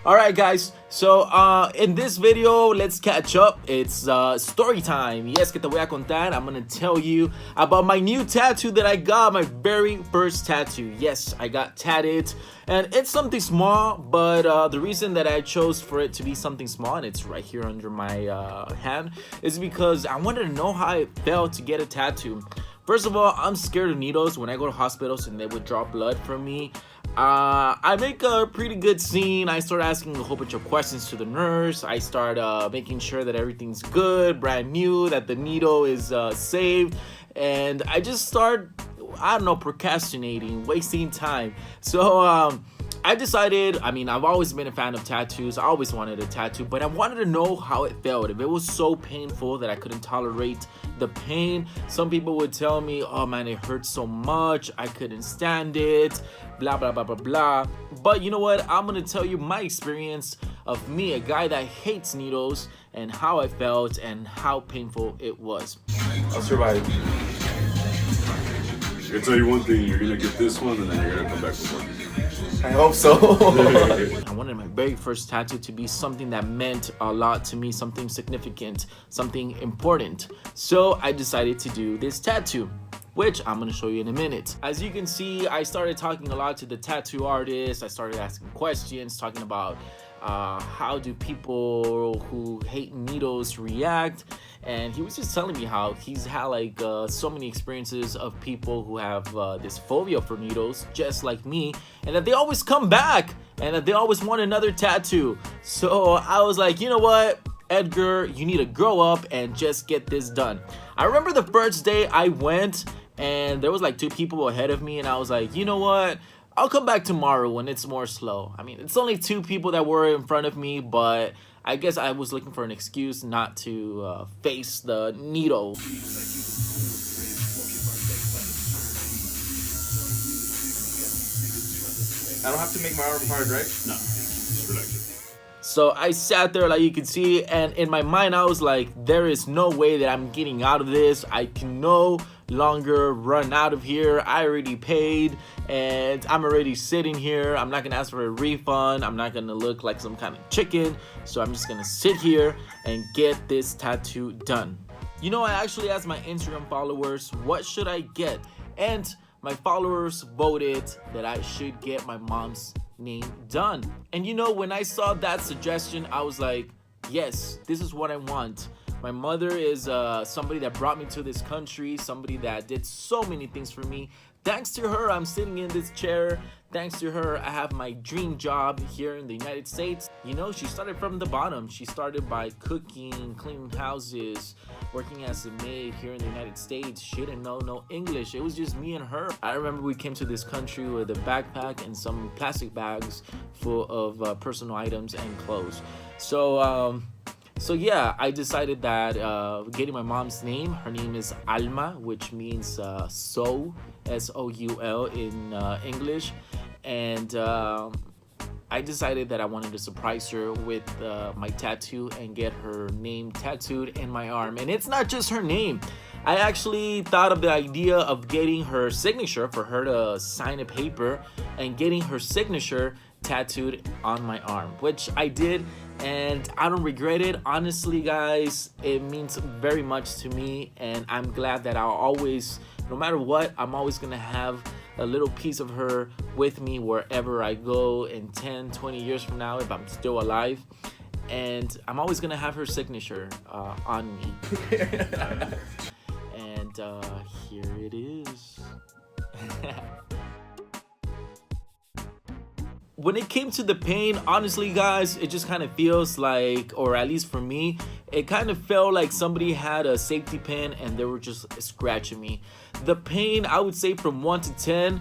Alright guys, so in this video, let's catch up. It's story time. Yes, que te voy a contar. I'm gonna tell you about my new tattoo that I got, my very first tattoo. Yes, I got tatted, and it's something small, but the reason that I chose for it to be something small, and it's right here under my hand, is because I wanted to know how it felt to get a tattoo. First of all, I'm scared of needles. When I go to hospitals and they would draw blood from me, I make a pretty good scene. I start asking a whole bunch of questions to the nurse. I start making sure that everything's good, brand new, that the needle is saved. And I just start, I don't know, procrastinating, wasting time. So I decided, I've always been a fan of tattoos. I always wanted a tattoo, but I wanted to know how it felt. If it was so painful that I couldn't tolerate the pain. Some people would tell me, oh man, it hurts so much, I couldn't stand it, blah, blah, blah, blah, blah. But you know what? I'm gonna tell you my experience of me, a guy that hates needles, and how I felt and how painful it was. I'll survive. I can tell you one thing, you're gonna get this one and then you're gonna come back with one. I hope so. I wanted my very first tattoo to be something that meant a lot to me, something significant, something important. So I decided to do this tattoo, which I'm gonna show you in a minute. As you can see, I started talking a lot to the tattoo artist. I started asking questions, talking about how do people who hate needles react, and he was just telling me how he's had like so many experiences of people who have this phobia for needles just like me, and that they always come back and that they always want another tattoo. So I was like, you know what, Edgar, you need to grow up and just get this done. I remember the first day I went and there was like 2 people ahead of me, and I was like, you know what, I'll come back tomorrow when it's more slow. It's only 2 people that were in front of me, but I guess I was looking for an excuse not to face the needle. I don't have to make my arm hard, right? No, just relax it. So I sat there, like you can see, and in my mind I was like, there is no way that I'm getting out of this. I can no longer run out of here. I already paid and I'm already sitting here. I'm not gonna ask for a refund. I'm not gonna look like some kind of chicken. So I'm just gonna sit here and get this tattoo done. You know, I actually asked my Instagram followers, what should I get? And my followers voted that I should get my mom's name done. And you know, when I saw that suggestion, I was like, yes, this is what I want. My mother is somebody that brought me to this country, somebody that did so many things for me. Thanks to her, I'm sitting in this chair. Thanks to her, I have my dream job here in the United States. You know, she started from the bottom. She started by cooking, cleaning houses, working as a maid here in the United States. She didn't know no English. It was just me and her. I remember we came to this country with a backpack and some plastic bags full of personal items and clothes. So yeah, I decided that getting my mom's name, her name is Alma, which means soul, S-O-U-L in English. And I decided that I wanted to surprise her with my tattoo and get her name tattooed in my arm. And it's not just her name. I actually thought of the idea of getting her signature, for her to sign a paper and getting her signature tattooed on my arm, which I did, and I don't regret it. Honestly, guys, it means very much to me, and I'm glad that I'll always, no matter what, I'm always gonna have a little piece of her with me wherever I go in 10, 20 years from now, if I'm still alive. And I'm always gonna have her signature on me. And here it is. When it came to the pain, honestly guys, it just kind of feels like, or at least for me, it kind of felt like somebody had a safety pin and they were just scratching me. The pain, I would say from 1 to 10,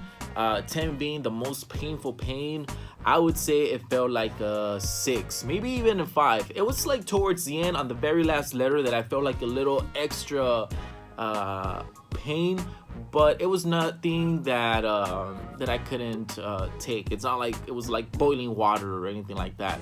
10 being the most painful pain, I would say it felt like a 6, maybe even a 5. It was like towards the end, on the very last letter, that I felt like a little extra pain, but it was nothing that that I couldn't take. It's not like it was like boiling water or anything like that.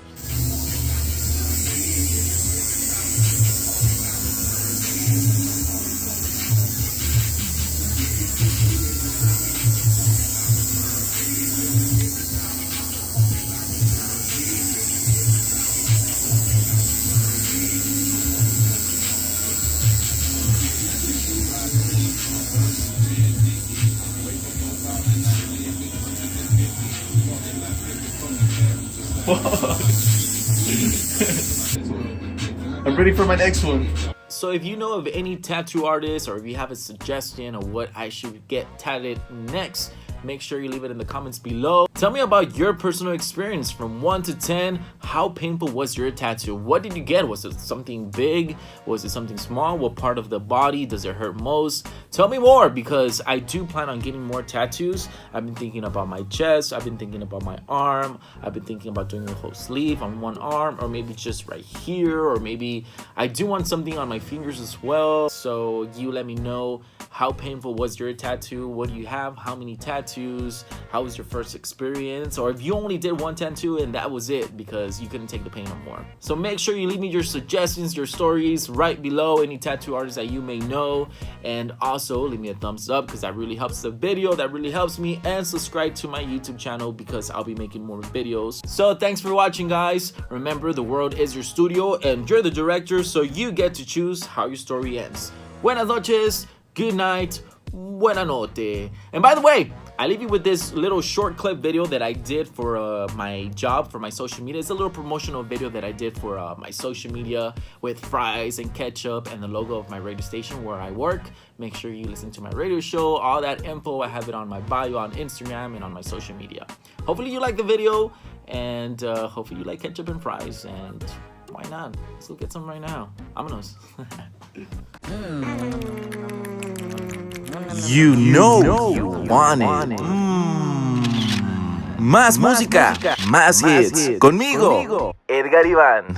I'm ready for my next one. So if you know of any tattoo artists, or if you have a suggestion of what I should get tatted next, make sure you leave it in the comments below. Tell me about your personal experience from 1 to 10. How painful was your tattoo? What did you get? Was it something big? Was it something small? What part of the body does it hurt most? Tell me more, because I do plan on getting more tattoos. I've been thinking about my chest. I've been thinking about my arm. I've been thinking about doing a whole sleeve on one arm, or maybe just right here, or maybe I do want something on my fingers as well. So you let me know, how painful was your tattoo? What do you have? How many tattoos? How was your first experience? Or if you only did one tattoo and that was it because you couldn't take the pain no more. So make sure you leave me your suggestions, your stories right below, any tattoo artists that you may know. And also leave me a thumbs up, because that really helps the video, that really helps me. And subscribe to my YouTube channel, because I'll be making more videos. So thanks for watching, guys. Remember, the world is your studio and you're the director, so you get to choose how your story ends. Buenas noches, good night, buena notte. And by the way, I leave you with this little short clip video that I did for my job, for my social media. It's a little promotional video that I did for my social media, with fries and ketchup and the logo of my radio station where I work. Make sure you listen to my radio show. All that info, I have it on my bio on Instagram and on my social media. Hopefully you like the video, and hopefully you like ketchup and fries. And why not? Let's go get some right now. Vámonos. You know you want it. Más música, más hits. Conmigo, Edgar Iván.